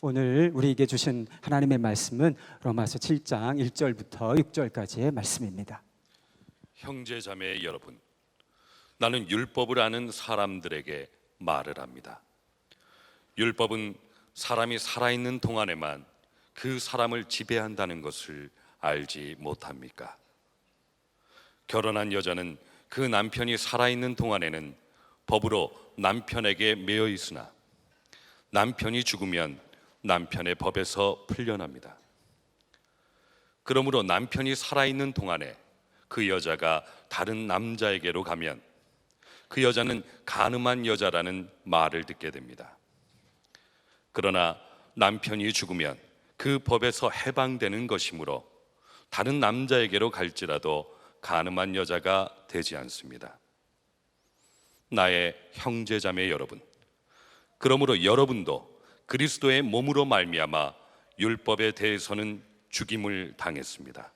오늘 우리에게 주신 하나님의 말씀은 로마서 7장 1절부터 6절까지의 말씀입니다. 형제 자매 여러분, 나는 율법을 아는 사람들에게 말을 합니다. 율법은 사람이 살아있는 동안에만 그 사람을 지배한다는 것을 알지 못합니까? 결혼한 여자는 그 남편이 살아있는 동안에는 법으로 남편에게 매여 있으나 남편이 죽으면 남편의 법에서 풀려납니다. 그러므로 남편이 살아있는 동안에 그 여자가 다른 남자에게로 가면 그 여자는 간음한 여자라는 말을 듣게 됩니다. 그러나 남편이 죽으면 그 법에서 해방되는 것이므로 다른 남자에게로 갈지라도 간음한 여자가 되지 않습니다. 나의 형제자매 여러분, 그러므로 여러분도 그리스도의 몸으로 말미암아 율법에 대해서는 죽임을 당했습니다.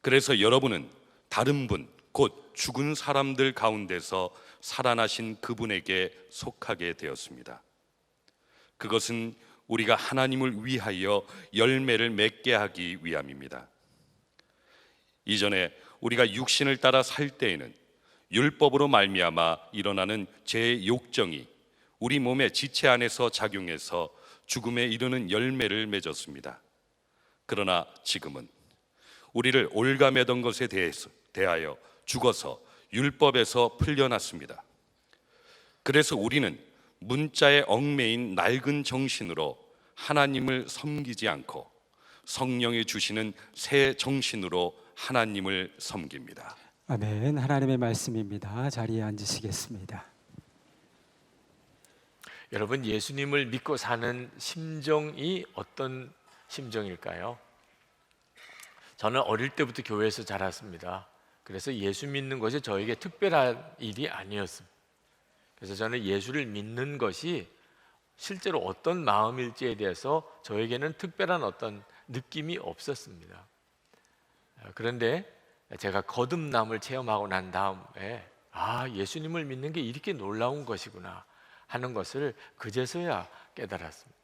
그래서 여러분은 다른 분, 곧 죽은 사람들 가운데서 살아나신 그분에게 속하게 되었습니다. 그것은 우리가 하나님을 위하여 열매를 맺게 하기 위함입니다. 이전에 우리가 육신을 따라 살 때에는 율법으로 말미암아 일어나는 제 욕정이 우리 몸의 지체 안에서 작용해서 죽음에 이르는 열매를 맺었습니다. 그러나 지금은 우리를 올가매던 것에 대하여 죽어서 율법에서 풀려났습니다. 그래서 우리는 문자에 얽매인 낡은 정신으로 하나님을 섬기지 않고 성령이 주시는 새 정신으로 하나님을 섬깁니다. 아멘. 하나님의 말씀입니다. 자리에 앉으시겠습니다. 여러분, 예수님을 믿고 사는 심정이 어떤 심정일까요? 저는 어릴 때부터 교회에서 자랐습니다. 그래서 예수 믿는 것이 저에게 특별한 일이 아니었습니다. 그래서 저는 예수를 믿는 것이 실제로 어떤 마음일지에 대해서 저에게는 특별한 어떤 느낌이 없었습니다. 그런데 제가 거듭남을 체험하고 난 다음에 예수님을 믿는 게 이렇게 놀라운 것이구나 하는 것을 그제서야 깨달았습니다.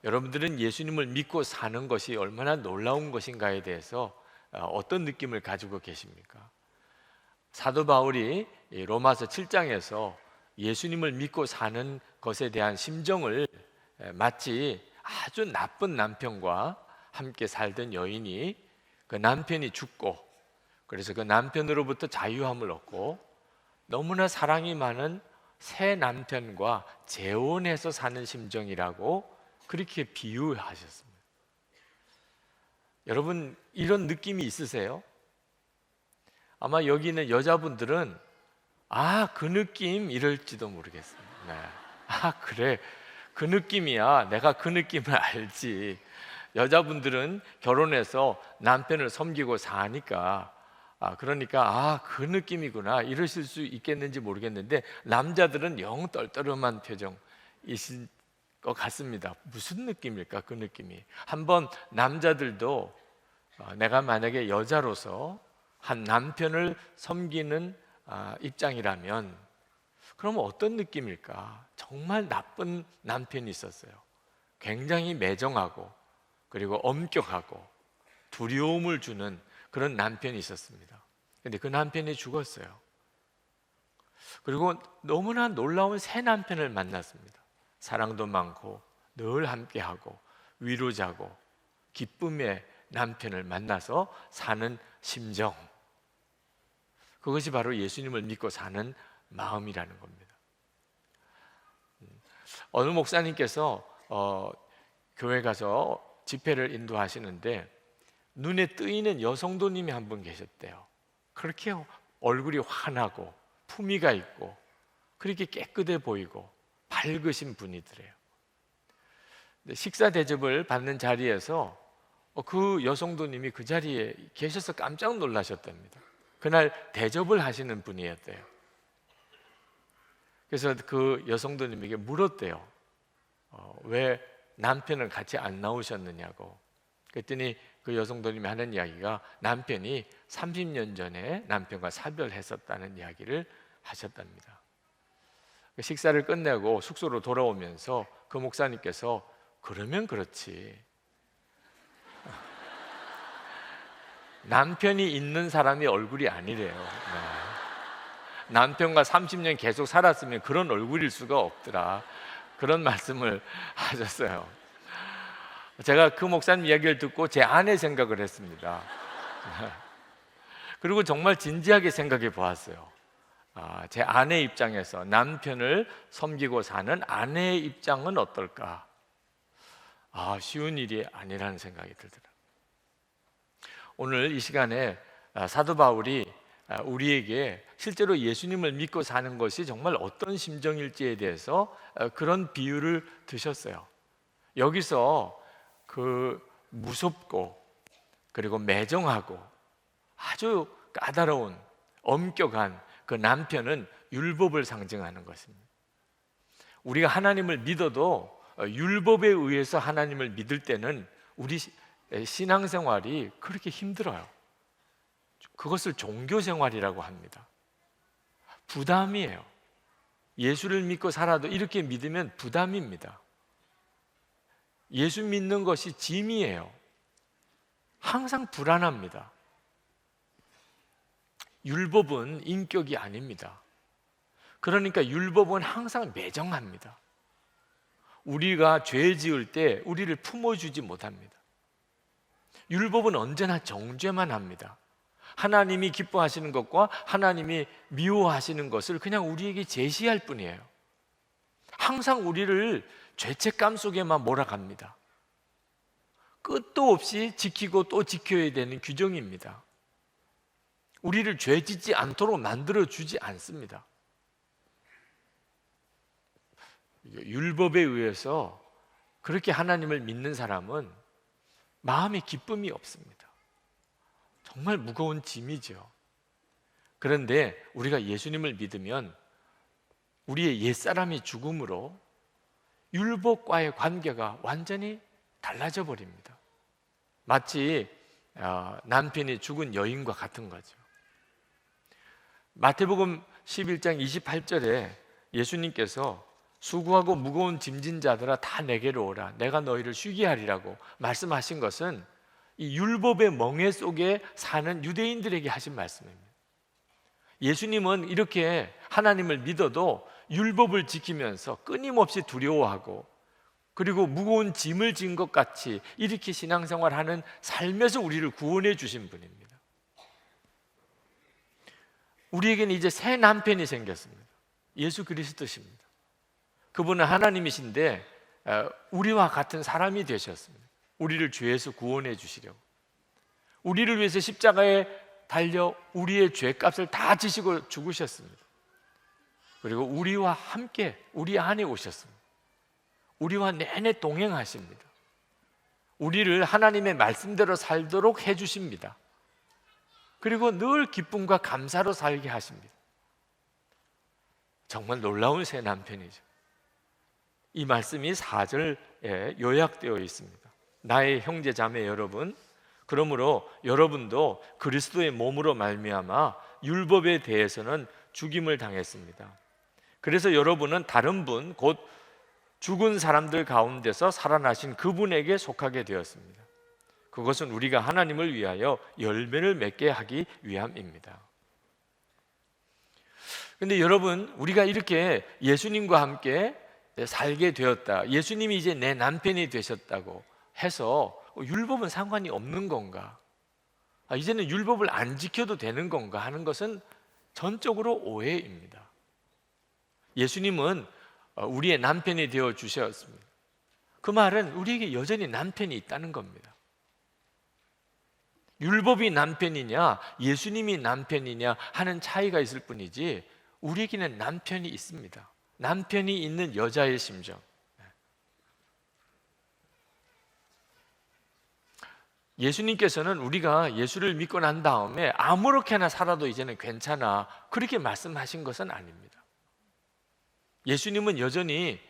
여러분들은 예수님을 믿고 사는 것이 얼마나 놀라운 것인가에 대해서 어떤 느낌을 가지고 계십니까? 사도 바울이 로마서 7장에서 예수님을 믿고 사는 것에 대한 심정을 마치 아주 나쁜 남편과 함께 살던 여인이 그 남편이 죽고 그래서 그 남편으로부터 자유함을 얻고 너무나 사랑이 많은 새 남편과 재혼해서 사는 심정이라고 그렇게 비유하셨습니다. 여러분, 이런 느낌이 있으세요? 아마 여기 있는 여자분들은 그 느낌 이럴지도 모르겠습니다. 네. 그래, 그 느낌이야. 내가 그 느낌을 알지. 여자분들은 결혼해서 남편을 섬기고 사니까 그러니까 그 느낌이구나 이러실 수 있겠는지 모르겠는데 남자들은 영 떨떠름한 표정이신 것 같습니다. 무슨 느낌일까 그 느낌이. 한번 남자들도 내가 만약에 여자로서 한 남편을 섬기는 입장이라면 그러면 어떤 느낌일까? 정말 나쁜 남편이 있었어요. 굉장히 매정하고 그리고 엄격하고 두려움을 주는 그런 남편이 있었습니다. 근데 그 남편이 죽었어요. 그리고 너무나 놀라운 새 남편을 만났습니다. 사랑도 많고 늘 함께하고 위로자고 기쁨의 남편을 만나서 사는 심정, 그것이 바로 예수님을 믿고 사는 마음이라는 겁니다. 어느 목사님께서 교회 가서 집회를 인도하시는데 눈에 뜨이는 여성도님이 한 분 계셨대요. 그렇게 얼굴이 환하고 품위가 있고 그렇게 깨끗해 보이고 밝으신 분이더래요. 식사 대접을 받는 자리에서 그 여성도님이 그 자리에 계셔서 깜짝 놀라셨답니다. 그날 대접을 하시는 분이었대요. 그래서 그 여성도님에게 물었대요. 왜 남편은 같이 안 나오셨느냐고. 그랬더니 그 여성도님이 하는 이야기가 남편이 30년 전에 남편과 사별했었다는 이야기를 하셨답니다. 식사를 끝내고 숙소로 돌아오면서 그 목사님께서 그러면 그렇지. 남편이 있는 사람이 얼굴이 아니래요. 남편과 30년 계속 살았으면 그런 얼굴일 수가 없더라. 그런 말씀을 하셨어요. 제가 그 목사님 이야기를 듣고 제 아내 생각을 했습니다. 그리고 정말 진지하게 생각해 보았어요. 제 아내 입장에서 남편을 섬기고 사는 아내의 입장은 어떨까? 쉬운 일이 아니라는 생각이 들더라고요. 오늘 이 시간에 사도 바울이 우리에게 실제로 예수님을 믿고 사는 것이 정말 어떤 심정일지에 대해서 그런 비유를 드셨어요. 여기서 그 무섭고 그리고 매정하고 아주 까다로운 엄격한 그 남편은 율법을 상징하는 것입니다. 우리가 하나님을 믿어도 율법에 의해서 하나님을 믿을 때는 우리 신앙생활이 그렇게 힘들어요. 그것을 종교생활이라고 합니다. 부담이에요. 예수를 믿고 살아도 이렇게 믿으면 부담입니다. 예수 믿는 것이 짐이에요. 항상 불안합니다. 율법은 인격이 아닙니다. 그러니까 율법은 항상 매정합니다. 우리가 죄 지을 때 우리를 품어주지 못합니다. 율법은 언제나 정죄만 합니다. 하나님이 기뻐하시는 것과 하나님이 미워하시는 것을 그냥 우리에게 제시할 뿐이에요. 항상 우리를 죄책감 속에만 몰아갑니다. 끝도 없이 지키고 또 지켜야 되는 규정입니다. 우리를 죄 짓지 않도록 만들어주지 않습니다. 율법에 의해서 그렇게 하나님을 믿는 사람은 마음에 기쁨이 없습니다. 정말 무거운 짐이죠. 그런데 우리가 예수님을 믿으면 우리의 옛사람이 죽음으로 율법과의 관계가 완전히 달라져 버립니다. 마치 남편이 죽은 여인과 같은 거죠. 마태복음 11장 28절에 예수님께서 수고하고 무거운 짐진 자들아 다 내게로 오라 내가 너희를 쉬게 하리라고 말씀하신 것은 이 율법의 멍에 속에 사는 유대인들에게 하신 말씀입니다. 예수님은 이렇게 하나님을 믿어도 율법을 지키면서 끊임없이 두려워하고 그리고 무거운 짐을 진 것 같이 이렇게 신앙생활하는 삶에서 우리를 구원해 주신 분입니다. 우리에게는 이제 새 남편이 생겼습니다. 예수 그리스도십니다. 그분은 하나님이신데 우리와 같은 사람이 되셨습니다. 우리를 죄에서 구원해 주시려고 우리를 위해서 십자가에 달려 우리의 죄값을 다 지시고 죽으셨습니다. 그리고 우리와 함께 우리 안에 오셨습니다. 우리와 내내 동행하십니다. 우리를 하나님의 말씀대로 살도록 해주십니다. 그리고 늘 기쁨과 감사로 살게 하십니다. 정말 놀라운 새 남편이죠. 이 말씀이 4절에 요약되어 있습니다. 나의 형제 자매 여러분, 그러므로 여러분도 그리스도의 몸으로 말미암아 율법에 대해서는 죽임을 당했습니다. 그래서 여러분은 다른 분, 곧 죽은 사람들 가운데서 살아나신 그분에게 속하게 되었습니다. 그것은 우리가 하나님을 위하여 열매를 맺게 하기 위함입니다. 그런데 여러분, 우리가 이렇게 예수님과 함께 살게 되었다, 예수님이 이제 내 남편이 되셨다고 해서 율법은 상관이 없는 건가? 이제는 율법을 안 지켜도 되는 건가 하는 것은 전적으로 오해입니다. 예수님은 우리의 남편이 되어 주셨습니다. 그 말은 우리에게 여전히 남편이 있다는 겁니다. 율법이 남편이냐 예수님이 남편이냐 하는 차이가 있을 뿐이지 우리에게는 남편이 있습니다. 남편이 있는 여자의 심정. 예수님께서는 우리가 예수를 믿고 난 다음에 아무렇게나 살아도 이제는 괜찮아 그렇게 말씀하신 것은 아닙니다. 예수님은 여전히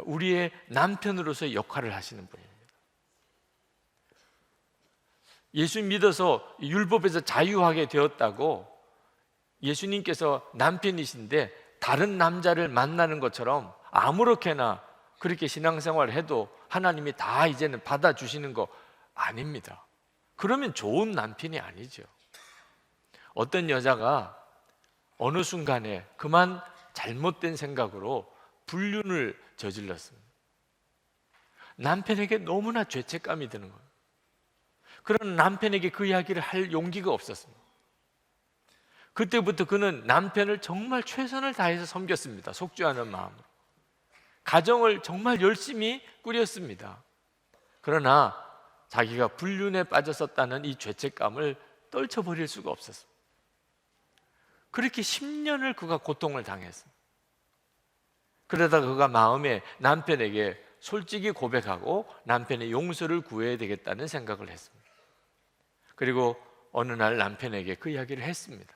우리의 남편으로서의 역할을 하시는 분입니다. 예수 믿어서 율법에서 자유하게 되었다고 예수님께서 남편이신데 다른 남자를 만나는 것처럼 아무렇게나 그렇게 신앙생활을 해도 하나님이 다 이제는 받아주시는 거 아닙니다. 그러면 좋은 남편이 아니죠. 어떤 여자가 어느 순간에 그만 잘못된 생각으로 불륜을 저질렀습니다. 남편에게 너무나 죄책감이 드는 거예요. 그런 남편에게 그 이야기를 할 용기가 없었습니다. 그때부터 그는 남편을 정말 최선을 다해서 섬겼습니다. 속죄하는 마음으로. 가정을 정말 열심히 꾸렸습니다. 그러나 자기가 불륜에 빠졌었다는 이 죄책감을 떨쳐버릴 수가 없었습니다. 그렇게 10년을 그가 고통을 당했습니다. 그러다가 그가 마음에 남편에게 솔직히 고백하고 남편의 용서를 구해야 되겠다는 생각을 했습니다. 그리고 어느 날 남편에게 그 이야기를 했습니다.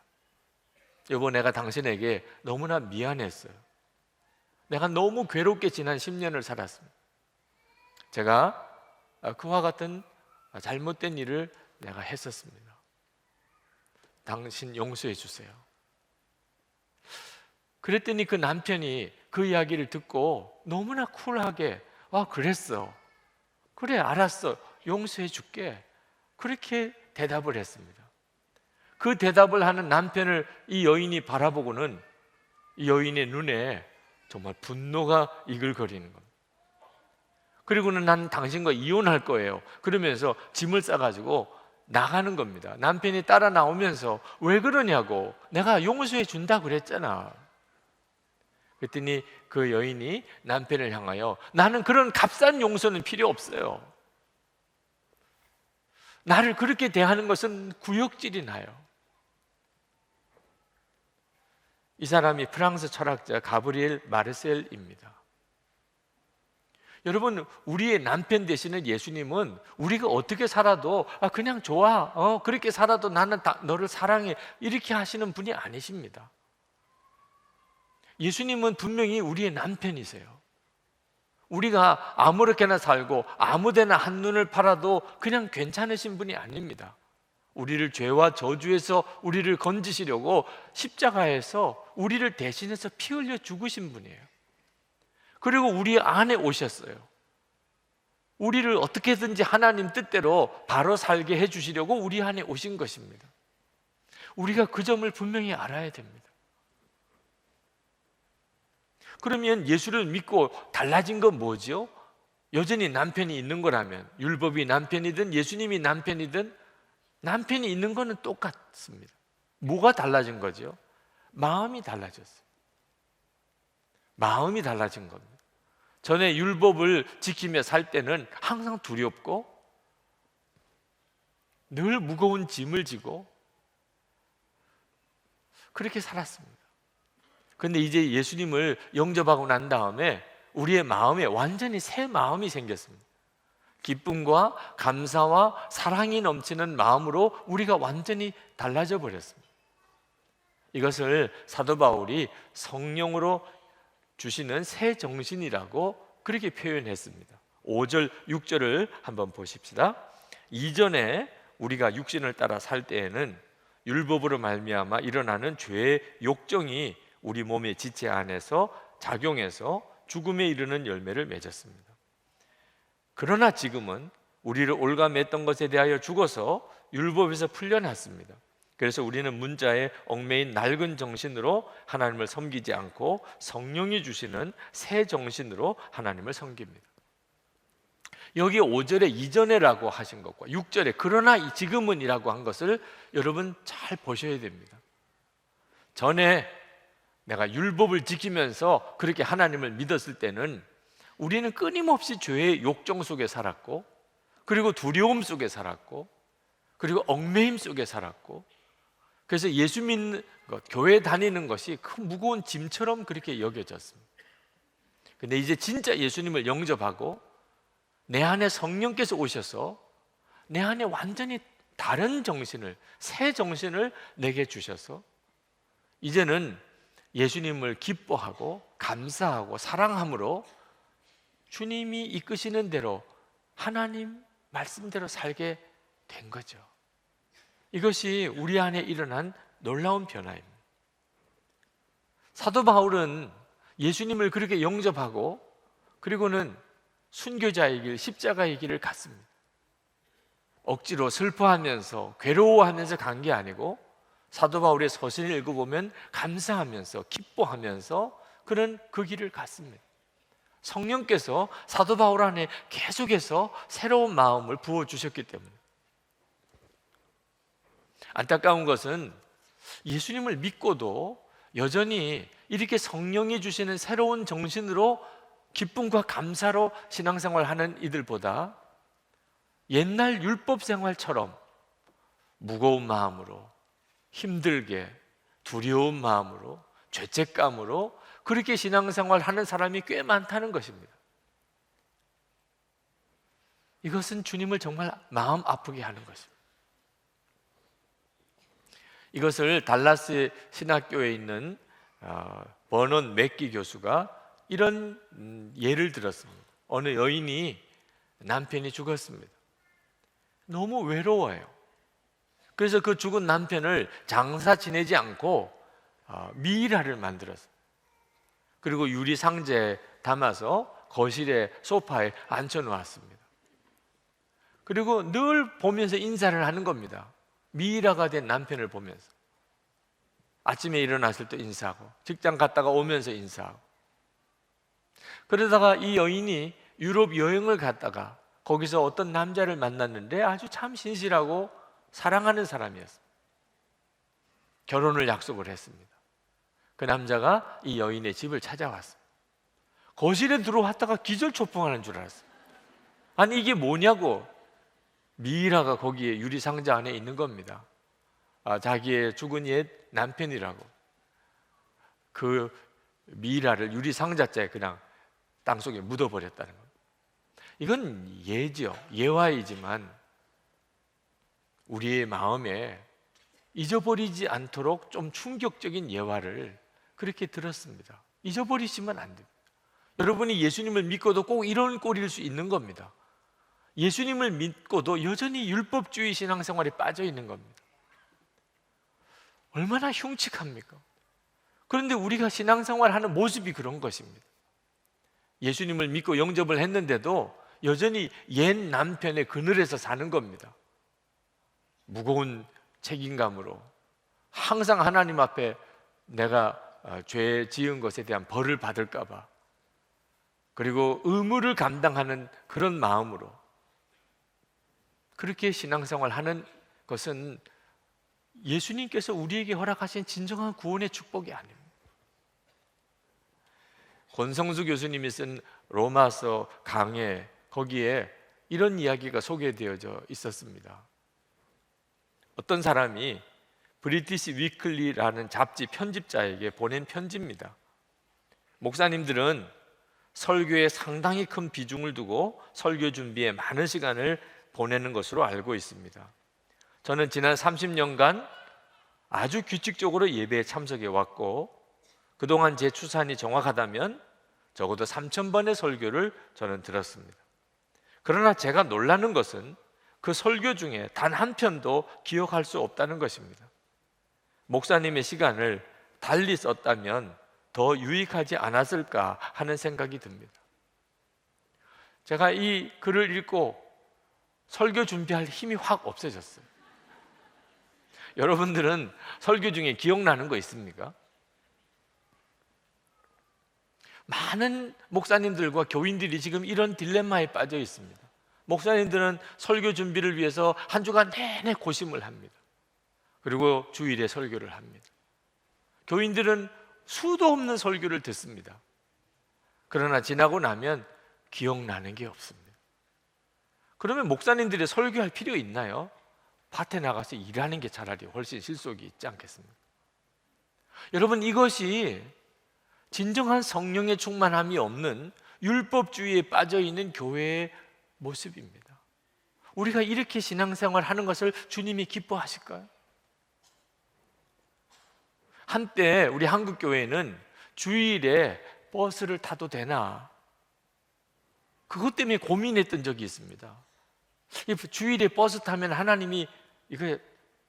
여보, 내가 당신에게 너무나 미안했어요. 내가 너무 괴롭게 지난 10년을 살았습니다. 제가 그와 같은 잘못된 일을 내가 했었습니다. 당신 용서해 주세요. 그랬더니 그 남편이 그 이야기를 듣고 너무나 쿨하게 그랬어. 그래, 알았어. 용서해 줄게. 그렇게 대답을 했습니다. 그 대답을 하는 남편을 이 여인이 바라보고는 이 여인의 눈에 정말 분노가 이글거리는 겁니다. 그리고는 난 당신과 이혼할 거예요. 그러면서 짐을 싸가지고 나가는 겁니다. 남편이 따라 나오면서 왜 그러냐고, 내가 용서해 준다 그랬잖아. 그랬더니 그 여인이 남편을 향하여 나는 그런 값싼 용서는 필요 없어요. 나를 그렇게 대하는 것은 구역질이 나요. 이 사람이 프랑스 철학자 가브리엘 마르셀입니다. 여러분, 우리의 남편 되시는 예수님은 우리가 어떻게 살아도 그냥 좋아, 그렇게 살아도 나는 너를 사랑해, 이렇게 하시는 분이 아니십니다. 예수님은 분명히 우리의 남편이세요. 우리가 아무렇게나 살고 아무데나 한눈을 팔아도 그냥 괜찮으신 분이 아닙니다. 우리를 죄와 저주에서 우리를 건지시려고 십자가에서 우리를 대신해서 피 흘려 죽으신 분이에요. 그리고 우리 안에 오셨어요. 우리를 어떻게든지 하나님 뜻대로 바로 살게 해주시려고 우리 안에 오신 것입니다. 우리가 그 점을 분명히 알아야 됩니다. 그러면 예수를 믿고 달라진 건 뭐죠? 여전히 남편이 있는 거라면, 율법이 남편이든 예수님이 남편이든 남편이 있는 거는 똑같습니다. 뭐가 달라진 거죠? 마음이 달라졌어요. 마음이 달라진 겁니다. 전에 율법을 지키며 살 때는 항상 두렵고 늘 무거운 짐을 지고 그렇게 살았습니다. 그런데 이제 예수님을 영접하고 난 다음에 우리의 마음에 완전히 새 마음이 생겼습니다. 기쁨과 감사와 사랑이 넘치는 마음으로 우리가 완전히 달라져 버렸습니다. 이것을 사도 바울이 성령으로 주시는 새 정신이라고 그렇게 표현했습니다. 5절, 6절을 한번 보십시다. 이전에 우리가 육신을 따라 살 때에는 율법으로 말미암아 일어나는 죄의 욕정이 우리 몸의 지체 안에서 작용해서 죽음에 이르는 열매를 맺었습니다. 그러나 지금은 우리를 올가맸던 것에 대하여 죽어서 율법에서 풀려났습니다. 그래서 우리는 문자에 얽매인 낡은 정신으로 하나님을 섬기지 않고 성령이 주시는 새 정신으로 하나님을 섬깁니다. 여기 5절에 이전에라고 하신 것과 6절에 그러나 지금은이라고 한 것을 여러분 잘 보셔야 됩니다. 전에 내가 율법을 지키면서 그렇게 하나님을 믿었을 때는 우리는 끊임없이 죄의 욕정 속에 살았고, 그리고 두려움 속에 살았고, 그리고 얽매임 속에 살았고, 그래서 예수 믿는 것, 교회 다니는 것이 큰 무거운 짐처럼 그렇게 여겨졌습니다. 근데 이제 진짜 예수님을 영접하고 내 안에 성령께서 오셔서 내 안에 완전히 다른 정신을, 새 정신을 내게 주셔서 이제는 예수님을 기뻐하고 감사하고 사랑함으로 주님이 이끄시는 대로 하나님 말씀대로 살게 된 거죠. 이것이 우리 안에 일어난 놀라운 변화입니다. 사도 바울은 예수님을 그렇게 영접하고 그리고는 순교자의 길, 십자가의 길을 갔습니다. 억지로 슬퍼하면서 괴로워하면서 간 게 아니고 사도 바울의 서신을 읽어보면 감사하면서 기뻐하면서 그는 그 길을 갔습니다. 성령께서 사도 바울 안에 계속해서 새로운 마음을 부어주셨기 때문에. 안타까운 것은 예수님을 믿고도 여전히 이렇게 성령이 주시는 새로운 정신으로 기쁨과 감사로 신앙생활 하는 이들보다 옛날 율법 생활처럼 무거운 마음으로, 힘들게 두려운 마음으로, 죄책감으로 그렇게 신앙생활 하는 사람이 꽤 많다는 것입니다. 이것은 주님을 정말 마음 아프게 하는 것입니다. 이것을 달라스 신학교에 있는 버넌 맥기 교수가 이런 예를 들었습니다. 어느 여인이 남편이 죽었습니다. 너무 외로워요. 그래서 그 죽은 남편을 장사 지내지 않고 미이라를 만들었어요. 그리고 유리 상자에 담아서 거실에 소파에 앉혀놓았습니다. 그리고 늘 보면서 인사를 하는 겁니다. 미이라가 된 남편을 보면서. 아침에 일어났을 때 인사하고, 직장 갔다가 오면서 인사하고. 그러다가 이 여인이 유럽 여행을 갔다가 거기서 어떤 남자를 만났는데 아주 참 신실하고 사랑하는 사람이었어요. 결혼을 약속을 했습니다. 그 남자가 이 여인의 집을 찾아왔어요. 거실에 들어왔다가 기절초풍하는 줄 알았어요. 아니 이게 뭐냐고. 미이라가 거기에 유리상자 안에 있는 겁니다. 자기의 죽은 옛 남편이라고. 그 미이라를 유리상자째에 그냥 땅속에 묻어버렸다는 겁니다. 이건 예죠. 예화이지만 우리의 마음에 잊어버리지 않도록 좀 충격적인 예화를 그렇게 들었습니다. 잊어버리시면 안 됩니다. 여러분이 예수님을 믿고도 꼭 이런 꼴일 수 있는 겁니다. 예수님을 믿고도 여전히 율법주의 신앙생활에 빠져 있는 겁니다. 얼마나 흉측합니까? 그런데 우리가 신앙생활하는 모습이 그런 것입니다. 예수님을 믿고 영접을 했는데도 여전히 옛 남편의 그늘에서 사는 겁니다. 무거운 책임감으로 항상 하나님 앞에 내가 죄 지은 것에 대한 벌을 받을까 봐, 그리고 의무를 감당하는 그런 마음으로 그렇게 신앙생활 하는 것은 예수님께서 우리에게 허락하신 진정한 구원의 축복이 아닙니다. 권성수 교수님이 쓴 로마서 강해, 거기에 이런 이야기가 소개되어져 있었습니다. 어떤 사람이 브리티시 위클리라는 잡지 편집자에게 보낸 편지입니다. 목사님들은 설교에 상당히 큰 비중을 두고 설교 준비에 많은 시간을 보내는 것으로 알고 있습니다. 저는 지난 30년간 아주 규칙적으로 예배에 참석해 왔고, 그동안 제 추산이 정확하다면 적어도 3,000번의 설교를 저는 들었습니다. 그러나 제가 놀라는 것은 그 설교 중에 단 한 편도 기억할 수 없다는 것입니다. 목사님의 시간을 달리 썼다면 더 유익하지 않았을까 하는 생각이 듭니다. 제가 이 글을 읽고 설교 준비할 힘이 확 없어졌어요. 여러분들은 설교 중에 기억나는 거 있습니까? 많은 목사님들과 교인들이 지금 이런 딜레마에 빠져 있습니다. 목사님들은 설교 준비를 위해서 한 주간 내내 고심을 합니다. 그리고 주일에 설교를 합니다. 교인들은 수도 없는 설교를 듣습니다. 그러나 지나고 나면 기억나는 게 없습니다. 그러면 목사님들이 설교할 필요 있나요? 밭에 나가서 일하는 게 차라리 훨씬 실속이 있지 않겠습니까? 여러분, 이것이 진정한 성령의 충만함이 없는 율법주의에 빠져있는 교회의 모습입니다. 우리가 이렇게 신앙생활 하는 것을 주님이 기뻐하실까요? 한때 우리 한국교회는 주일에 버스를 타도 되나, 그것 때문에 고민했던 적이 있습니다. 주일에 버스 타면 하나님이 이거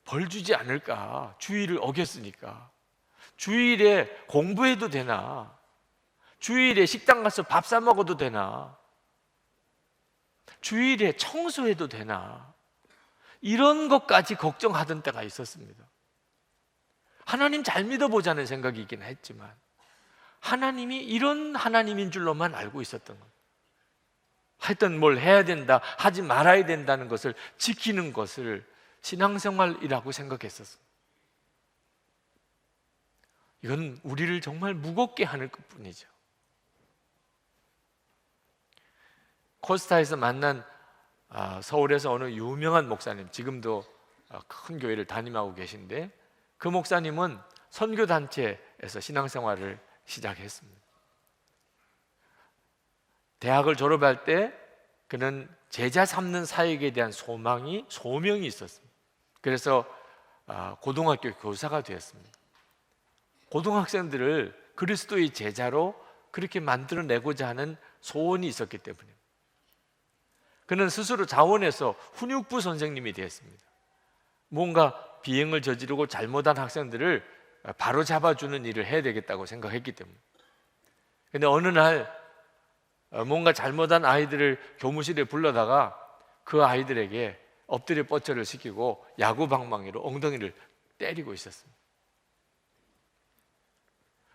벌 주지 않을까? 주일을 어겼으니까. 주일에 공부해도 되나? 주일에 식당 가서 밥 사 먹어도 되나? 주일에 청소해도 되나? 이런 것까지 걱정하던 때가 있었습니다. 하나님 잘 믿어보자는 생각이긴 했지만 하나님이 이런 하나님인 줄로만 알고 있었던 거예요. 하여튼 뭘 해야 된다, 하지 말아야 된다는 것을 지키는 것을 신앙생활이라고 생각했었어요. 이건 우리를 정말 무겁게 하는 것뿐이죠. 코스타에서 만난 서울에서 어느 유명한 목사님, 지금도 큰 교회를 담임하고 계신데 그 목사님은 선교단체에서 신앙생활을 시작했습니다. 대학을 졸업할 때 그는 제자 삼는 사역에 대한 소명이 있었습니다. 그래서 고등학교 교사가 되었습니다. 고등학생들을 그리스도의 제자로 그렇게 만들어내고자 하는 소원이 있었기 때문입니다. 그는 스스로 자원해서 훈육부 선생님이 되었습니다. 뭔가 비행을 저지르고 잘못한 학생들을 바로 잡아주는 일을 해야 되겠다고 생각했기 때문에. 근데 어느 날 뭔가 잘못한 아이들을 교무실에 불러다가 그 아이들에게 엎드려 뻗쳐를 시키고 야구 방망이로 엉덩이를 때리고 있었습니다.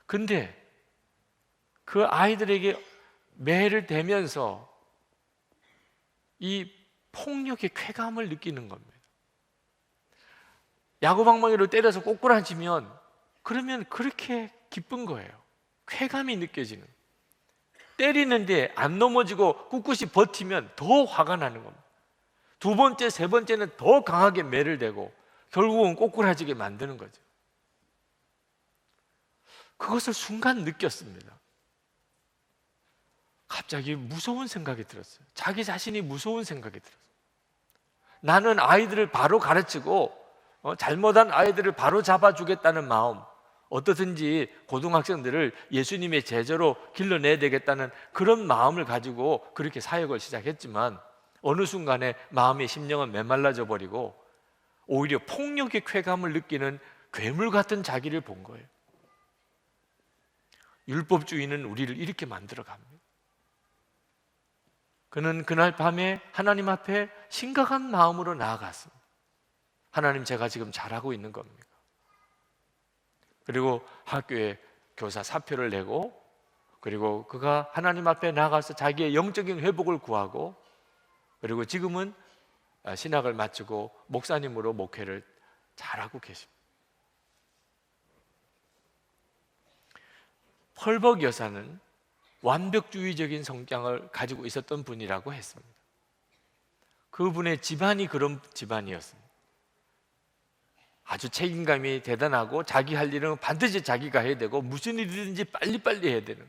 근데 그 아이들에게 매를 대면서 이 폭력의 쾌감을 느끼는 겁니다. 야구 방망이로 때려서 꼬꾸라지면 그러면 그렇게 기쁜 거예요. 쾌감이 느껴지는. 때리는데 안 넘어지고 꿋꿋이 버티면 더 화가 나는 겁니다. 두 번째, 세 번째는 더 강하게 매를 대고 결국은 꼬꾸라지게 만드는 거죠. 그것을 순간 느꼈습니다. 갑자기 무서운 생각이 들었어요. 자기 자신이 무서운 생각이 들었어요. 나는 아이들을 바로 가르치고 잘못한 아이들을 바로 잡아주겠다는 마음, 어떻든지 고등학생들을 예수님의 제자로 길러내야 되겠다는 그런 마음을 가지고 그렇게 사역을 시작했지만 어느 순간에 마음의 심령은 메말라져 버리고 오히려 폭력의 쾌감을 느끼는 괴물 같은 자기를 본 거예요. 율법주의는 우리를 이렇게 만들어 갑니다. 그는 그날 밤에 하나님 앞에 심각한 마음으로 나아갔습니다. 하나님, 제가 지금 잘하고 있는 겁니까? 그리고 학교에 교사 사표를 내고, 그리고 그가 하나님 앞에 나가서 자기의 영적인 회복을 구하고, 그리고 지금은 신학을 마치고 목사님으로 목회를 잘하고 계십니다. 펄벅 여사는 완벽주의적인 성향을 가지고 있었던 분이라고 했습니다. 그분의 집안이 그런 집안이었습니다. 아주 책임감이 대단하고 자기 할 일은 반드시 자기가 해야 되고 무슨 일이든지 빨리빨리 해야 되는.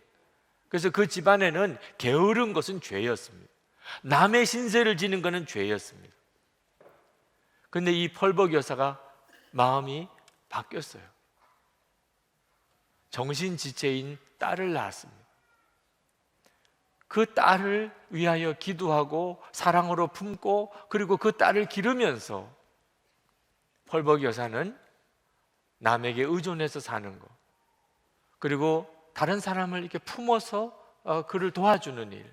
그래서 그 집안에는 게으른 것은 죄였습니다. 남의 신세를 지는 것은 죄였습니다. 그런데 이 펄벅 여사가 마음이 바뀌었어요. 정신지체인 딸을 낳았습니다. 그 딸을 위하여 기도하고 사랑으로 품고 그리고 그 딸을 기르면서 펄벅 여사는 남에게 의존해서 사는 것, 그리고 다른 사람을 이렇게 품어서 그를 도와주는 일,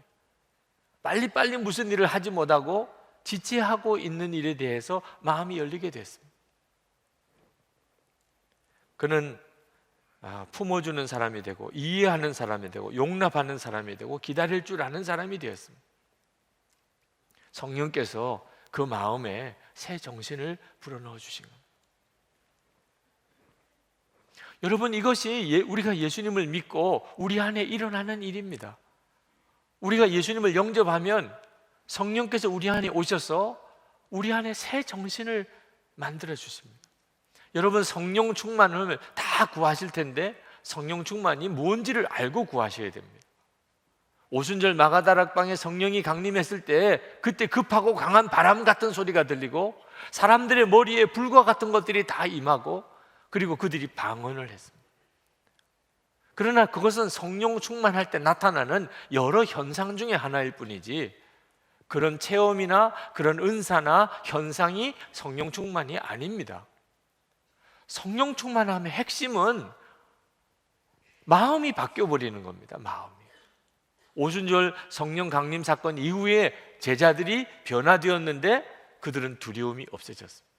빨리빨리 무슨 일을 하지 못하고 지체하고 있는 일에 대해서 마음이 열리게 됐습니다. 그는 품어주는 사람이 되고 이해하는 사람이 되고 용납하는 사람이 되고 기다릴 줄 아는 사람이 되었습니다. 성령께서 그 마음에 새 정신을 불어넣어 주신 겁니다. 여러분, 이것이 우리가 예수님을 믿고 우리 안에 일어나는 일입니다. 우리가 예수님을 영접하면 성령께서 우리 안에 오셔서 우리 안에 새 정신을 만들어 주십니다. 여러분, 성령 충만을 다 구하실 텐데 성령 충만이 뭔지를 알고 구하셔야 됩니다. 오순절 마가다락방에 성령이 강림했을 때 그때 급하고 강한 바람 같은 소리가 들리고 사람들의 머리에 불과 같은 것들이 다 임하고 그리고 그들이 방언을 했습니다. 그러나 그것은 성령 충만할 때 나타나는 여러 현상 중에 하나일 뿐이지 그런 체험이나 그런 은사나 현상이 성령 충만이 아닙니다. 성령 충만함의 핵심은 마음이 바뀌어 버리는 겁니다. 마음이. 오순절 성령 강림 사건 이후에 제자들이 변화되었는데 그들은 두려움이 없어졌습니다.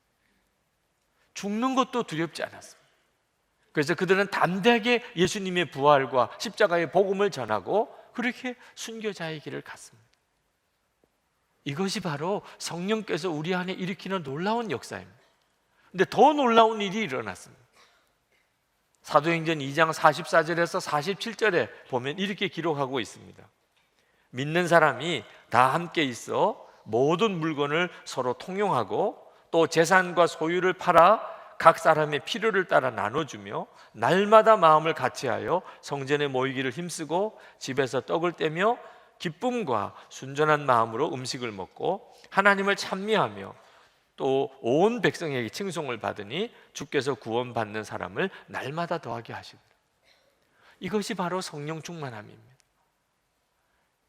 죽는 것도 두렵지 않았습니다. 그래서 그들은 담대하게 예수님의 부활과 십자가의 복음을 전하고 그렇게 순교자의 길을 갔습니다. 이것이 바로 성령께서 우리 안에 일으키는 놀라운 역사입니다. 근데 더 놀라운 일이 일어났습니다. 사도행전 2장 44절에서 47절에 보면 이렇게 기록하고 있습니다. 믿는 사람이 다 함께 있어 모든 물건을 서로 통용하고 또 재산과 소유를 팔아 각 사람의 필요를 따라 나눠주며 날마다 마음을 같이하여 성전에 모이기를 힘쓰고 집에서 떡을 떼며 기쁨과 순전한 마음으로 음식을 먹고 하나님을 찬미하며 또 온 백성에게 칭송을 받으니 주께서 구원받는 사람을 날마다 더하게 하시더라. 이것이 바로 성령 충만함입니다.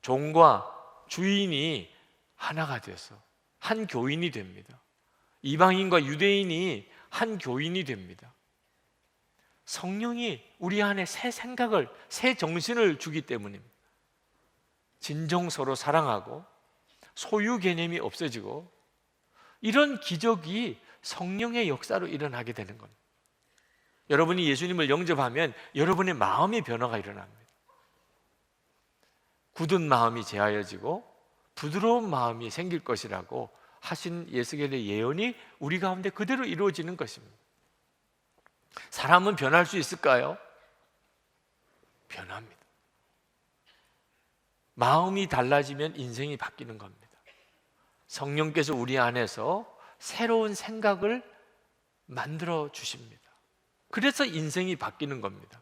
종과 주인이 하나가 되어서 한 교인이 됩니다. 이방인과 유대인이 한 교인이 됩니다. 성령이 우리 안에 새 생각을, 새 정신을 주기 때문입니다. 진정 서로 사랑하고 소유 개념이 없어지고 이런 기적이 성령의 역사로 일어나게 되는 겁니다. 여러분이 예수님을 영접하면 여러분의 마음의 변화가 일어납니다. 굳은 마음이 제하여지고 부드러운 마음이 생길 것이라고 하신 예수께서의 예언이 우리 가운데 그대로 이루어지는 것입니다. 사람은 변할 수 있을까요? 변합니다. 마음이 달라지면 인생이 바뀌는 겁니다. 성령께서 우리 안에서 새로운 생각을 만들어 주십니다. 그래서 인생이 바뀌는 겁니다.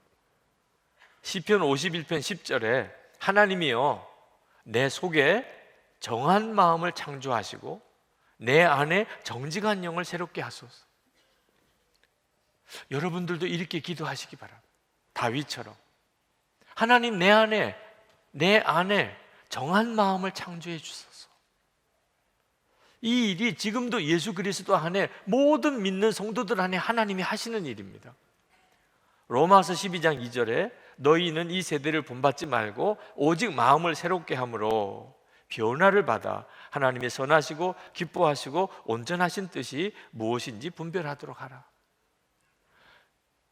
시편 51편 10절에 하나님이여 내 속에 정한 마음을 창조하시고 내 안에 정직한 영을 새롭게 하소서. 여러분들도 이렇게 기도하시기 바랍니다. 다윗처럼 하나님 내 안에 정한 마음을 창조해 주소서. 이 일이 지금도 예수 그리스도 안에 모든 믿는 성도들 안에 하나님이 하시는 일입니다. 로마서 12장 2절에 너희는 이 세대를 본받지 말고 오직 마음을 새롭게 함으로 변화를 받아 하나님의 선하시고 기뻐하시고 온전하신 뜻이 무엇인지 분별하도록 하라.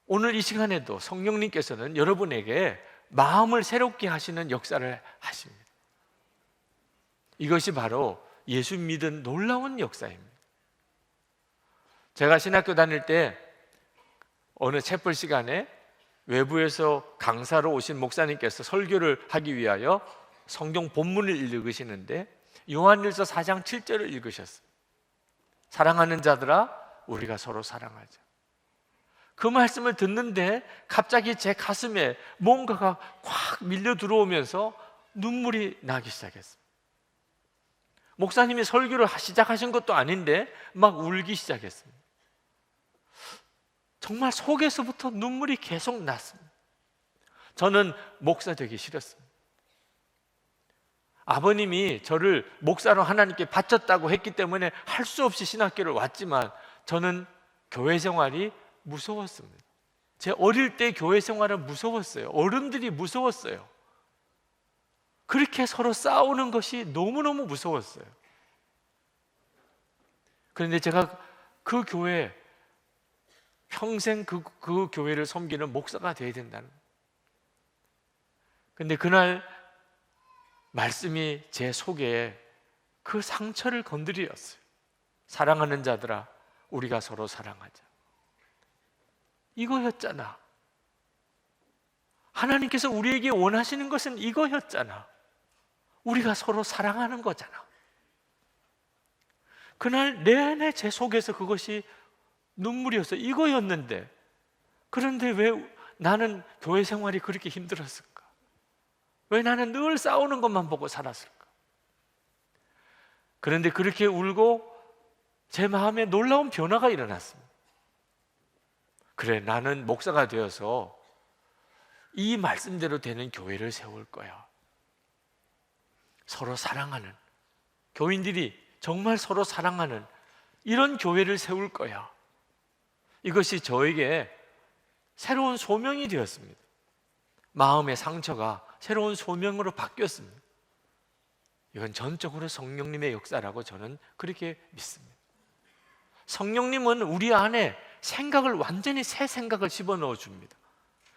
오늘 이 시간에도 성령님께서는 여러분에게 마음을 새롭게 하시는 역사를 하십니다. 이것이 바로 예수 믿은 놀라운 역사입니다. 제가 신학교 다닐 때 어느 채플 시간에 외부에서 강사로 오신 목사님께서 설교를 하기 위하여 성경 본문을 읽으시는데 요한일서 4장 7절을 읽으셨어요. 사랑하는 자들아 우리가 서로 사랑하자. 그 말씀을 듣는데 갑자기 제 가슴에 뭔가가 확 밀려 들어오면서 눈물이 나기 시작했어요. 목사님이 설교를 시작하신 것도 아닌데 막 울기 시작했습니다. 정말 속에서부터 눈물이 계속 났습니다. 저는 목사 되기 싫었습니다. 아버님이 저를 목사로 하나님께 바쳤다고 했기 때문에 할 수 없이 신학교를 왔지만 저는 교회 생활이 무서웠습니다. 제 어릴 때 교회 생활은 무서웠어요. 어른들이 무서웠어요. 그렇게 서로 싸우는 것이 너무너무 무서웠어요. 그런데 제가 그 교회 평생 그 교회를 섬기는 목사가 되어야 된다는 거예요. 그런데 그날 말씀이 제 속에 그 상처를 건드렸어요. 사랑하는 자들아 우리가 서로 사랑하자. 이거였잖아. 하나님께서 우리에게 원하시는 것은 이거였잖아. 우리가 서로 사랑하는 거잖아. 그날 내내 제 속에서 그것이 눈물이었어요. 이거였는데 그런데 왜 나는 교회 생활이 그렇게 힘들었을까? 왜 나는 늘 싸우는 것만 보고 살았을까? 그런데 그렇게 울고 제 마음에 놀라운 변화가 일어났습니다. 그래, 나는 목사가 되어서 이 말씀대로 되는 교회를 세울 거야. 서로 사랑하는, 교인들이 정말 서로 사랑하는 이런 교회를 세울 거야. 이것이 저에게 새로운 소명이 되었습니다. 마음의 상처가 새로운 소명으로 바뀌었습니다. 이건 전적으로 성령님의 역사라고 저는 그렇게 믿습니다. 성령님은 우리 안에 생각을 완전히 새 생각을 집어넣어 줍니다.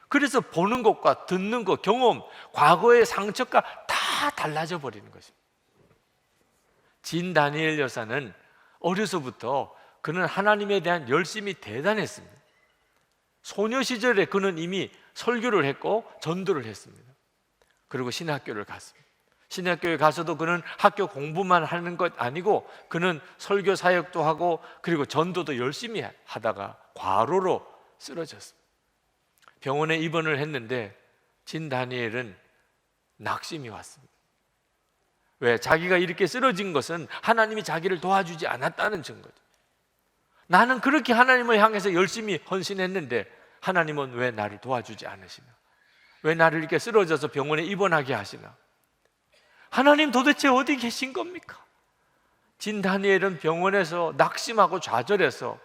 그래서 보는 것과 듣는 것, 경험, 과거의 상처가 다 달라져 버리는 것입니다. 진 다니엘 여사는 어려서부터 그는 하나님에 대한 열심이 대단했습니다. 소녀 시절에 그는 이미 설교를 했고 전도를 했습니다. 그리고 신학교를 갔습니다. 신학교에 가서도 그는 학교 공부만 하는 것 아니고 그는 설교 사역도 하고 그리고 전도도 열심히 하다가 과로로 쓰러졌습니다. 병원에 입원을 했는데 진 다니엘은 낙심이 왔습니다. 왜? 자기가 이렇게 쓰러진 것은 하나님이 자기를 도와주지 않았다는 증거죠. 나는 그렇게 하나님을 향해서 열심히 헌신했는데 하나님은 왜 나를 도와주지 않으시나? 왜 나를 이렇게 쓰러져서 병원에 입원하게 하시나? 하나님 도대체 어디 계신 겁니까? 진 다니엘은 병원에서 낙심하고 좌절해서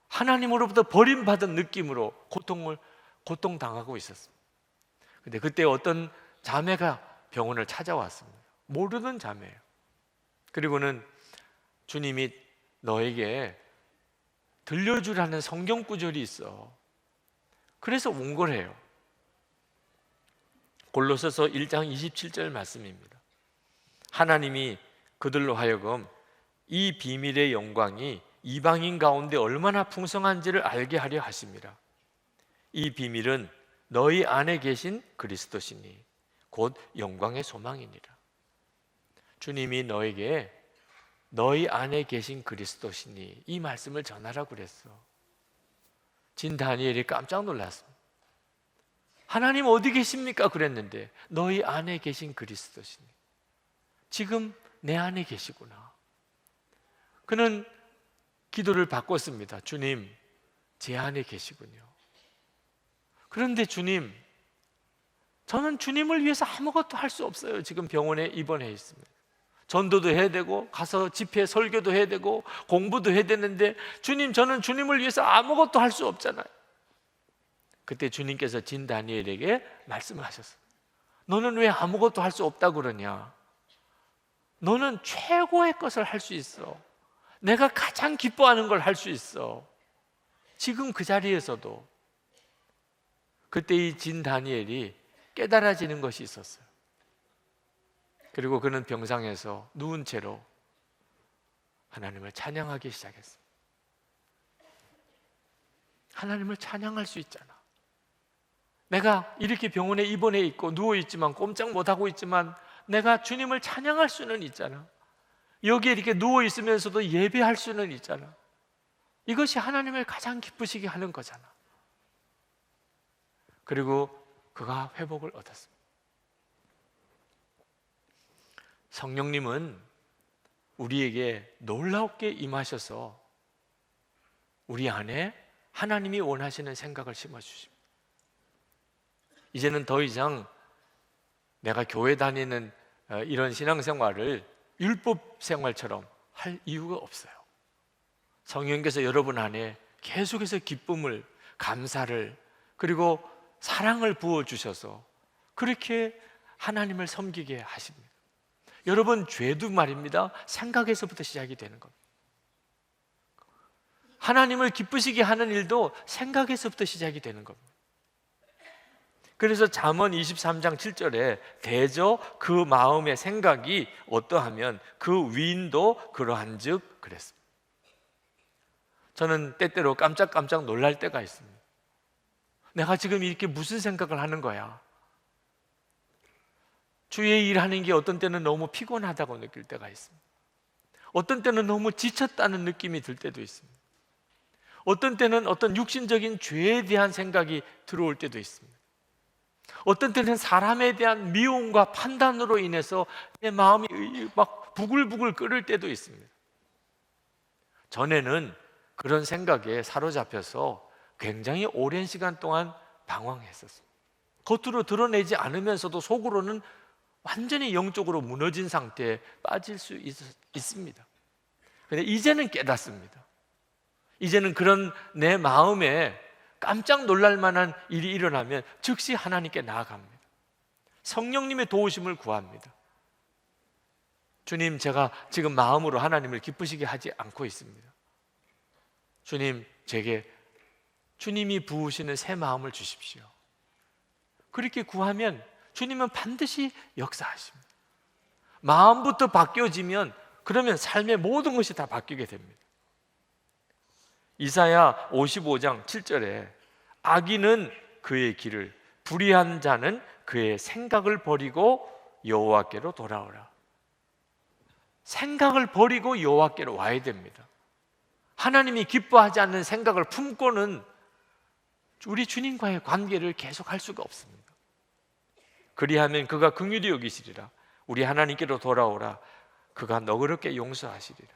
하나님으로부터 버림받은 느낌으로 고통당하고 있었습니다. 근데 그때 어떤 자매가 병원을 찾아왔습니다. 모르는 자매예요. 그리고는 주님이 너에게 들려주라는 성경 구절이 있어. 그래서 온 거래요. 골로새서 1장 27절 말씀입니다. 하나님이 그들로 하여금 이 비밀의 영광이 이방인 가운데 얼마나 풍성한지를 알게 하려 하심이라. 이 비밀은 너희 안에 계신 그리스도시니 곧 영광의 소망이니라. 주님이 너에게 너희 안에 계신 그리스도시니 이 말씀을 전하라고 그랬어. 진 다니엘이 깜짝 놀랐습니다. 하나님 어디 계십니까? 그랬는데 너희 안에 계신 그리스도시니 지금 내 안에 계시구나. 그는 기도를 바꿨습니다. 주님, 제 안에 계시군요. 그런데 주님, 저는 주님을 위해서 아무것도 할 수 없어요. 지금 병원에 입원해 있습니다. 전도도 해야 되고 가서 집회 설교도 해야 되고 공부도 해야 되는데 주님, 저는 주님을 위해서 아무것도 할 수 없잖아요. 그때 주님께서 진 다니엘에게 말씀을 하셨어요. 너는 왜 아무것도 할 수 없다고 그러냐? 너는 최고의 것을 할 수 있어. 내가 가장 기뻐하는 걸 할 수 있어. 지금 그 자리에서도. 그때 이 진 다니엘이 깨달아지는 것이 있었어요. 그리고 그는 병상에서 누운 채로 하나님을 찬양하기 시작했어요. 하나님을 찬양할 수 있잖아. 내가 이렇게 병원에 입원해 있고 누워있지만 꼼짝 못하고 있지만 내가 주님을 찬양할 수는 있잖아. 여기에 이렇게 누워있으면서도 예배할 수는 있잖아. 이것이 하나님을 가장 기쁘시게 하는 거잖아. 그리고 그가 회복을 얻었습니다. 성령님은 우리에게 놀랍게 임하셔서 우리 안에 하나님이 원하시는 생각을 심어주십니다. 이제는 더 이상 내가 교회 다니는 이런 신앙생활을 율법 생활처럼 할 이유가 없어요. 성령께서 여러분 안에 계속해서 기쁨을, 감사를, 그리고 사랑을 부어주셔서 그렇게 하나님을 섬기게 하십니다. 여러분, 죄도 말입니다. 생각에서부터 시작이 되는 겁니다. 하나님을 기쁘시게 하는 일도 생각에서부터 시작이 되는 겁니다. 그래서 잠언 23장 7절에 대저 그 마음의 생각이 어떠하면 그 위인도 그러한즉 그랬습니다. 저는 때때로 깜짝깜짝 놀랄 때가 있습니다. 내가 지금 이렇게 무슨 생각을 하는 거야? 주의 일하는 게 어떤 때는 너무 피곤하다고 느낄 때가 있습니다. 어떤 때는 너무 지쳤다는 느낌이 들 때도 있습니다. 어떤 때는 어떤 육신적인 죄에 대한 생각이 들어올 때도 있습니다. 어떤 때는 사람에 대한 미움과 판단으로 인해서 내 마음이 막 부글부글 끓을 때도 있습니다. 전에는 그런 생각에 사로잡혀서 굉장히 오랜 시간 동안 방황했었어요. 겉으로 드러내지 않으면서도 속으로는 완전히 영적으로 무너진 상태에 빠질 수 있습니다. 근데 이제는 깨닫습니다. 이제는 그런 내 마음에 깜짝 놀랄 만한 일이 일어나면 즉시 하나님께 나아갑니다. 성령님의 도우심을 구합니다. 주님, 제가 지금 마음으로 하나님을 기쁘시게 하지 않고 있습니다. 주님, 제게 주님이 부으시는 새 마음을 주십시오. 그렇게 구하면 주님은 반드시 역사하십니다. 마음부터 바뀌어지면 그러면 삶의 모든 것이 다 바뀌게 됩니다. 이사야 55장 7절에 악인은 그의 길을, 불의한 자는 그의 생각을 버리고 여호와께로 돌아오라. 생각을 버리고 여호와께로 와야 됩니다. 하나님이 기뻐하지 않는 생각을 품고는 우리 주님과의 관계를 계속할 수가 없습니다. 그리하면 그가 긍휼히 여기시리라. 우리 하나님께로 돌아오라. 그가 너그럽게 용서하시리라.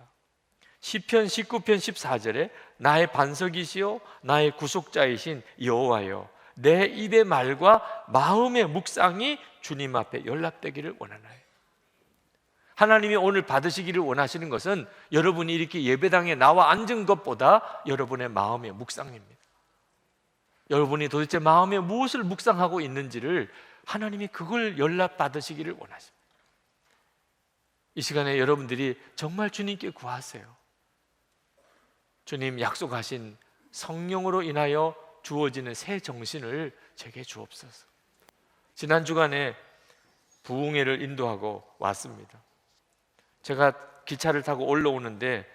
시편 19편 14절에 나의 반석이시요 나의 구속자이신 여호와여, 내 입의 말과 마음의 묵상이 주님 앞에 연락되기를 원하나요? 하나님이 오늘 받으시기를 원하시는 것은 여러분이 이렇게 예배당에 나와 앉은 것보다 여러분의 마음의 묵상입니다. 여러분이 도대체 마음에 무엇을 묵상하고 있는지를 하나님이 그걸 연락받으시기를 원하십니다. 이 시간에 여러분들이 정말 주님께 구하세요. 주님, 약속하신 성령으로 인하여 주어지는 새 정신을 제게 주옵소서. 지난 주간에 부흥회를 인도하고 왔습니다. 제가 기차를 타고 올라오는데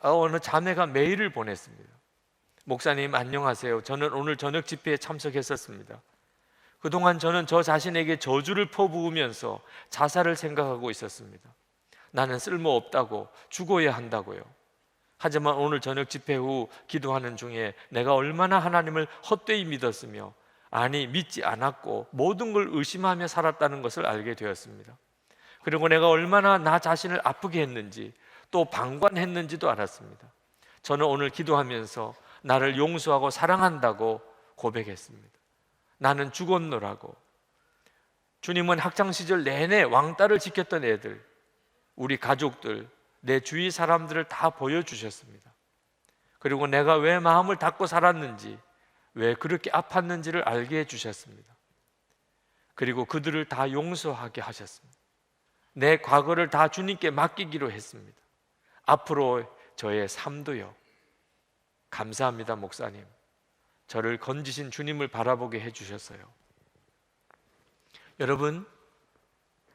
어느 자매가 메일을 보냈습니다. 목사님 안녕하세요. 저는 오늘 저녁 집회에 참석했었습니다. 그동안 저는 저 자신에게 저주를 퍼부으면서 자살을 생각하고 있었습니다. 나는 쓸모없다고, 죽어야 한다고요. 하지만 오늘 저녁 집회 후 기도하는 중에 내가 얼마나 하나님을 헛되이 믿었으며, 아니 믿지 않았고 모든 걸 의심하며 살았다는 것을 알게 되었습니다. 그리고 내가 얼마나 나 자신을 아프게 했는지, 또 방관했는지도 알았습니다. 저는 오늘 기도하면서 나를 용서하고 사랑한다고 고백했습니다. 나는 죽었노라고. 주님은 학창시절 내내 왕따를 지켰던 애들, 우리 가족들, 내 주위 사람들을 다 보여주셨습니다. 그리고 내가 왜 마음을 닫고 살았는지, 왜 그렇게 아팠는지를 알게 해주셨습니다. 그리고 그들을 다 용서하게 하셨습니다. 내 과거를 다 주님께 맡기기로 했습니다. 앞으로 저의 삶도요. 감사합니다, 목사님. 저를 건지신 주님을 바라보게 해주셨어요. 여러분,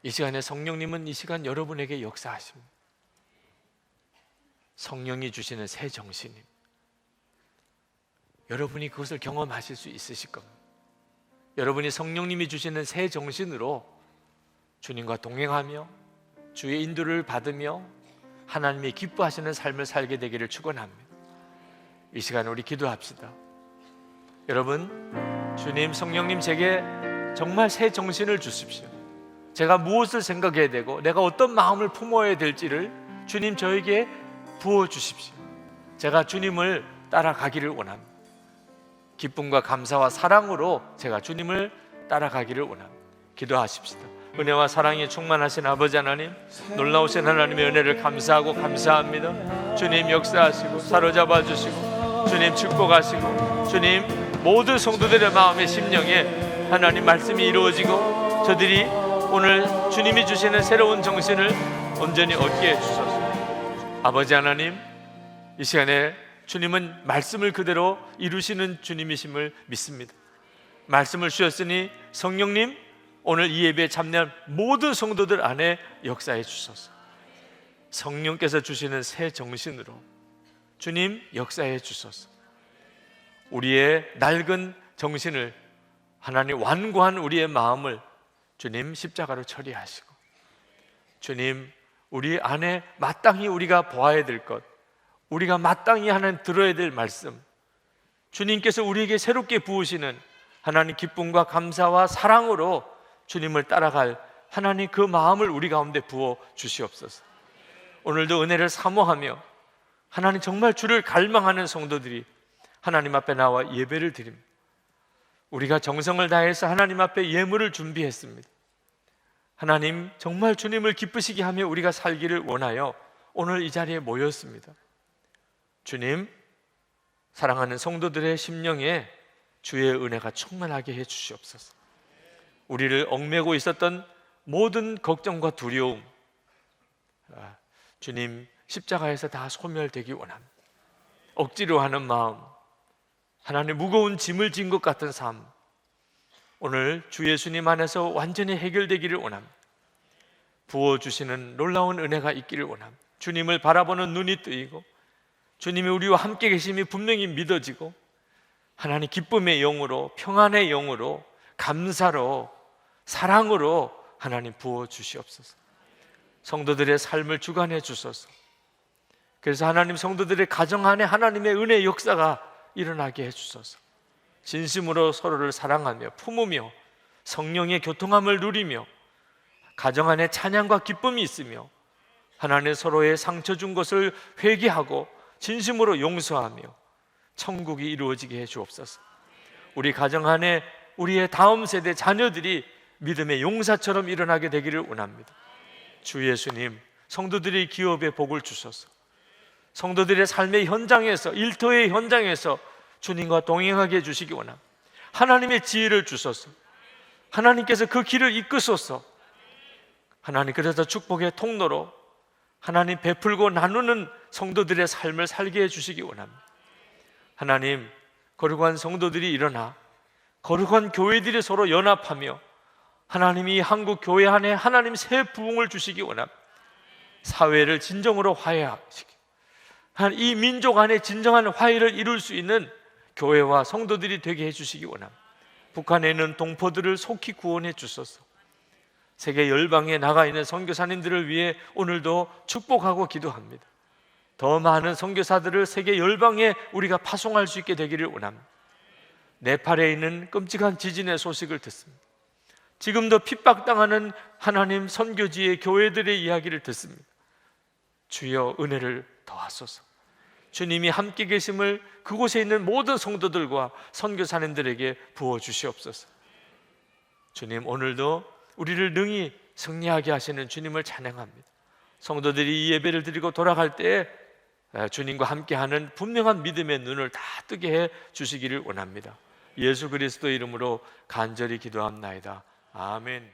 이 시간에 성령님은 이 시간 여러분에게 역사하십니다. 성령이 주시는 새 정신입니다. 여러분이 그것을 경험하실 수 있으실 겁니다. 여러분이 성령님이 주시는 새 정신으로 주님과 동행하며 주의 인도를 받으며 하나님이 기뻐하시는 삶을 살게 되기를 축원합니다. 이 시간 우리 기도합시다. 여러분, 주님, 성령님 제게 정말 새 정신을 주십시오. 제가 무엇을 생각해야 되고 내가 어떤 마음을 품어야 될지를 주님 저에게 부어주십시오. 제가 주님을 따라가기를 원합니다. 기쁨과 감사와 사랑으로 제가 주님을 따라가기를 원합니다. 기도하십시다. 은혜와 사랑이 충만하신 아버지 하나님, 놀라우신 하나님의 은혜를 감사하고 감사합니다. 주님 역사하시고 사로잡아 주시고 주님 축복하시고 주님 모든 성도들의 마음의 심령에 하나님 말씀이 이루어지고 저들이 오늘 주님이 주시는 새로운 정신을 온전히 얻게 해주소서. 아버지 하나님, 이 시간에 주님은 말씀을 그대로 이루시는 주님이심을 믿습니다. 말씀을 주셨으니 성령님, 오늘 이 예배에 참여한 모든 성도들 안에 역사해 주소서. 성령께서 주시는 새 정신으로 주님 역사해 주소서. 우리의 낡은 정신을, 하나님 완고한 우리의 마음을 주님 십자가로 처리하시고, 주님 우리 안에 마땅히 우리가 보아야 될 것, 우리가 마땅히 하나님 들어야 될 말씀, 주님께서 우리에게 새롭게 부으시는 하나님 기쁨과 감사와 사랑으로 주님을 따라갈 하나님 그 마음을 우리 가운데 부어 주시옵소서. 오늘도 은혜를 사모하며 하나님 정말 주를 갈망하는 성도들이 하나님 앞에 나와 예배를 드립니다. 우리가 정성을 다해서 하나님 앞에 예물을 준비했습니다. 하나님 정말 주님을 기쁘시게 하며 우리가 살기를 원하여 오늘 이 자리에 모였습니다. 주님, 사랑하는 성도들의 심령에 주의 은혜가 충만하게 해 주시옵소서. 우리를 얽매고 있었던 모든 걱정과 두려움, 주님 십자가에서 다 소멸되기 원합니다. 억지로 하는 마음, 하나님 무거운 짐을 진 것 같은 삶, 오늘 주 예수님 안에서 완전히 해결되기를 원합니다. 부어주시는 놀라운 은혜가 있기를 원합니다. 주님을 바라보는 눈이 뜨이고 주님이 우리와 함께 계심이 분명히 믿어지고 하나님 기쁨의 영으로, 평안의 영으로, 감사로, 사랑으로 하나님 부어주시옵소서. 성도들의 삶을 주관해 주소서. 그래서 하나님 성도들의 가정 안에 하나님의 은혜의 역사가 일어나게 해주소서. 진심으로 서로를 사랑하며 품으며 성령의 교통함을 누리며 가정 안에 찬양과 기쁨이 있으며 하나님 서로의 상처 준 것을 회개하고 진심으로 용서하며 천국이 이루어지게 해 주옵소서. 우리 가정 안에 우리의 다음 세대 자녀들이 믿음의 용사처럼 일어나게 되기를 원합니다. 주 예수님, 성도들의 기업에 복을 주소서. 성도들의 삶의 현장에서, 일터의 현장에서 주님과 동행하게 해주시기 원합니다. 하나님의 지혜를 주소서. 하나님께서 그 길을 이끄소서. 하나님, 그래서 축복의 통로로 하나님 베풀고 나누는 성도들의 삶을 살게 해주시기 원합니다. 하나님, 거룩한 성도들이 일어나 거룩한 교회들이 서로 연합하며 하나님이 한국 교회 안에 하나님 새 부흥을 주시기 원합니다. 사회를 진정으로 화해하시기, 이 민족 안에 진정한 화해를 이룰 수 있는 교회와 성도들이 되게 해주시기 원합니다. 북한에 있는 동포들을 속히 구원해 주소서. 세계 열방에 나가 있는 선교사님들을 위해 오늘도 축복하고 기도합니다. 더 많은 선교사들을 세계 열방에 우리가 파송할 수 있게 되기를 원합니다. 네팔에 있는 끔찍한 지진의 소식을 듣습니다. 지금도 핍박당하는 하나님 선교지의 교회들의 이야기를 듣습니다. 주여 은혜를 더하소서. 주님이 함께 계심을 그곳에 있는 모든 성도들과 선교사님들에게 부어주시옵소서. 주님, 오늘도 우리를 능히 승리하게 하시는 주님을 찬양합니다. 성도들이 이 예배를 드리고 돌아갈 때 주님과 함께하는 분명한 믿음의 눈을 다 뜨게 해 주시기를 원합니다. 예수 그리스도 이름으로 간절히 기도합나이다. 아멘.